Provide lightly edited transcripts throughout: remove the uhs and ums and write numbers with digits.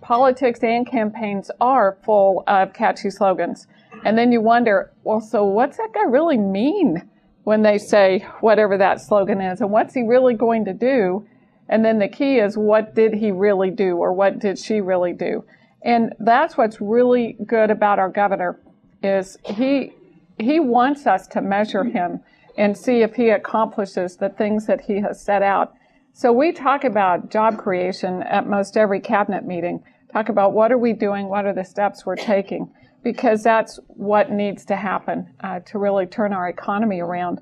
politics and campaigns are full of catchy slogans. And then you wonder, well, so what's that guy really mean when they say whatever that slogan is? And what's he really going to do? And then the key is, what did he really do, or what did she really do? And that's what's really good about our governor, is he wants us to measure him and see if he accomplishes the things that he has set out. So we talk about job creation at most every cabinet meeting, talk about what are we doing, what are the steps we're taking, because that's what needs to happen to really turn our economy around.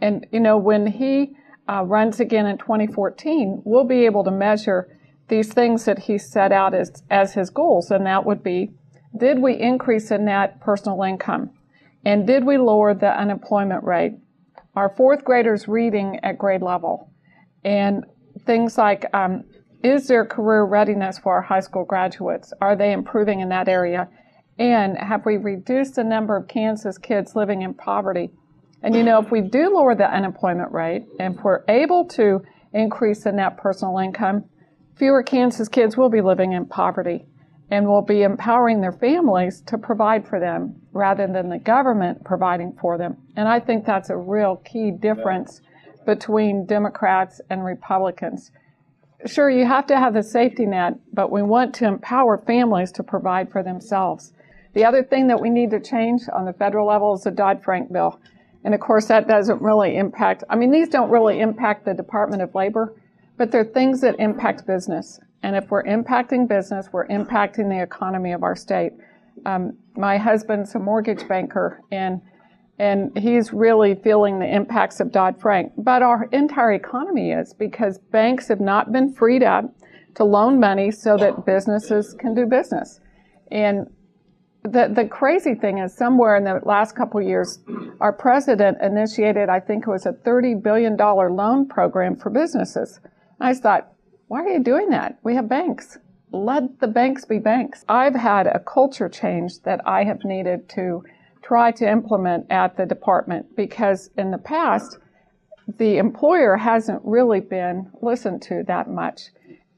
And, you know, when he runs again in 2014, we'll be able to measure these things that he set out as his goals, and that would be, did we increase the net personal income? And did we lower the unemployment rate? Are fourth graders reading at grade level? And things like, is there career readiness for our high school graduates? Are they improving in that area? And have we reduced the number of Kansas kids living in poverty? And you know, if we do lower the unemployment rate, and if we're able to increase the net personal income, fewer Kansas kids will be living in poverty and will be empowering their families to provide for them rather than the government providing for them. And I think that's a real key difference between Democrats and Republicans. Sure, you have to have the safety net, but we want to empower families to provide for themselves. The other thing that we need to change on the federal level is the Dodd-Frank bill. And of course, that doesn't really impact, these don't really impact the Department of Labor, but they're things that impact business. And if we're impacting business, we're impacting the economy of our state. My husband's a mortgage banker, and he's really feeling the impacts of Dodd-Frank. But our entire economy is, because banks have not been freed up to loan money so that businesses can do business. And the crazy thing is, somewhere in the last couple of years, our president initiated, I think it was a $30 billion loan program for businesses. And I thought, why are you doing that? We have banks. Let the banks be banks. I've had a culture change that I have needed to try to implement at the department, because in the past, the employer hasn't really been listened to that much.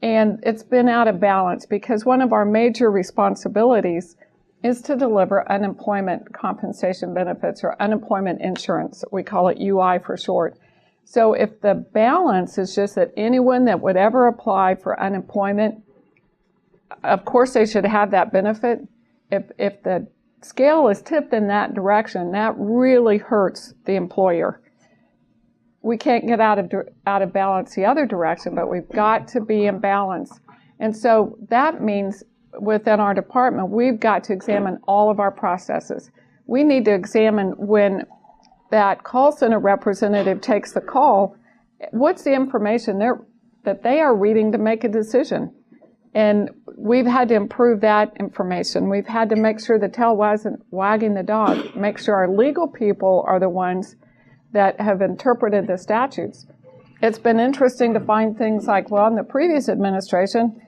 And it's been out of balance, because one of our major responsibilities is to deliver unemployment compensation benefits, or unemployment insurance. We call it UI for short. So if the balance is just that anyone that would ever apply for unemployment, of course they should have that benefit. If the scale is tipped in that direction, that really hurts the employer. We can't get out of balance the other direction, but we've got to be in balance. And so that means within our department, we've got to examine all of our processes. We need to examine, when that call center representative takes the call, what's the information that they are reading to make a decision? And we've had to improve that information. We've had to make sure the tail wasn't wagging the dog, make sure our legal people are the ones that have interpreted the statutes. It's been interesting to find things like, well, in the previous administration,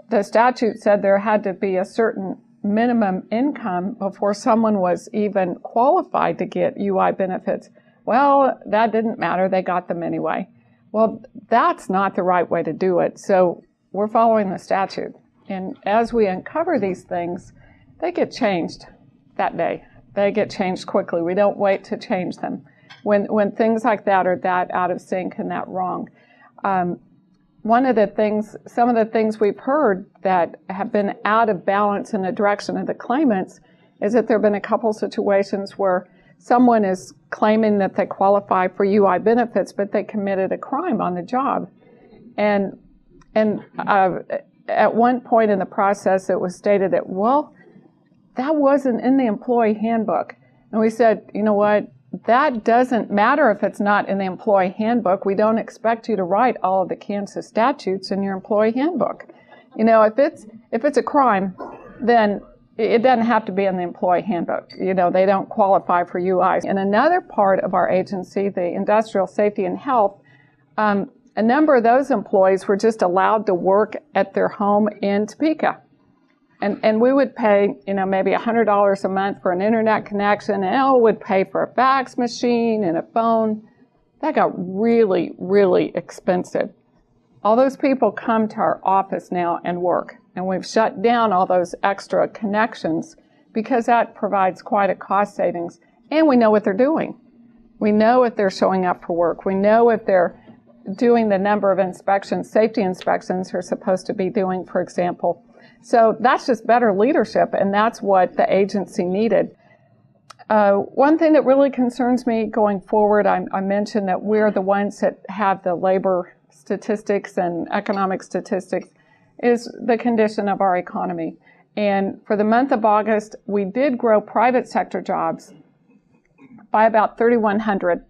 the statute said there had to be a certain minimum income before someone was even qualified to get UI benefits. Well, that didn't matter. They got them anyway. Well, that's not the right way to do it. So we're following the statute. And as we uncover these things, they get changed that day. They get changed quickly. We don't wait to change them. When things like that are that out of sync and that wrong. Some of the things we've heard that have been out of balance in the direction of the claimants is that there have been a couple situations where someone is claiming that they qualify for UI benefits, but they committed a crime on the job. And at one point in the process, it was stated that, well, that wasn't in the employee handbook. And we said, you know what? That doesn't matter if it's not in the employee handbook. We don't expect you to write all of the Kansas statutes in your employee handbook. You know, if it's a crime, then it doesn't have to be in the employee handbook. You know, they don't qualify for UI. In another part of our agency, the Industrial Safety and Health, a number of those employees were just allowed to work at their home in Topeka. And we would pay, maybe $100 a month for an internet connection, and Elle would pay for a fax machine and a phone. That got really, really expensive. All those people come to our office now and work. And we've shut down all those extra connections because that provides quite a cost savings. And we know what they're doing. We know if they're showing up for work. We know if they're doing the number of inspections, safety inspections they're supposed to be doing, for example. So that's just better leadership, and that's what the agency needed. One thing that really concerns me going forward, I mentioned that we're the ones that have the labor statistics and economic statistics, is the condition of our economy. And for the month of August, we did grow private sector jobs by about 3,100,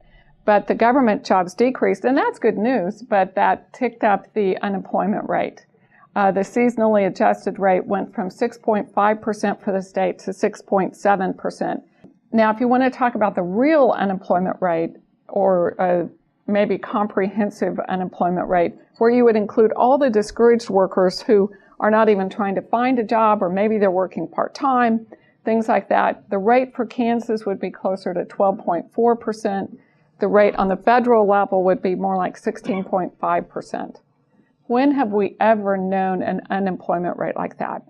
but the government jobs decreased, and that's good news, but that ticked up the unemployment rate. The seasonally adjusted rate went from 6.5% for the state to 6.7%. Now, if you want to talk about the real unemployment rate, or maybe comprehensive unemployment rate, where you would include all the discouraged workers who are not even trying to find a job, or maybe they're working part-time, things like that, the rate for Kansas would be closer to 12.4%. The rate on the federal level would be more like 16.5%. When have we ever known an unemployment rate like that?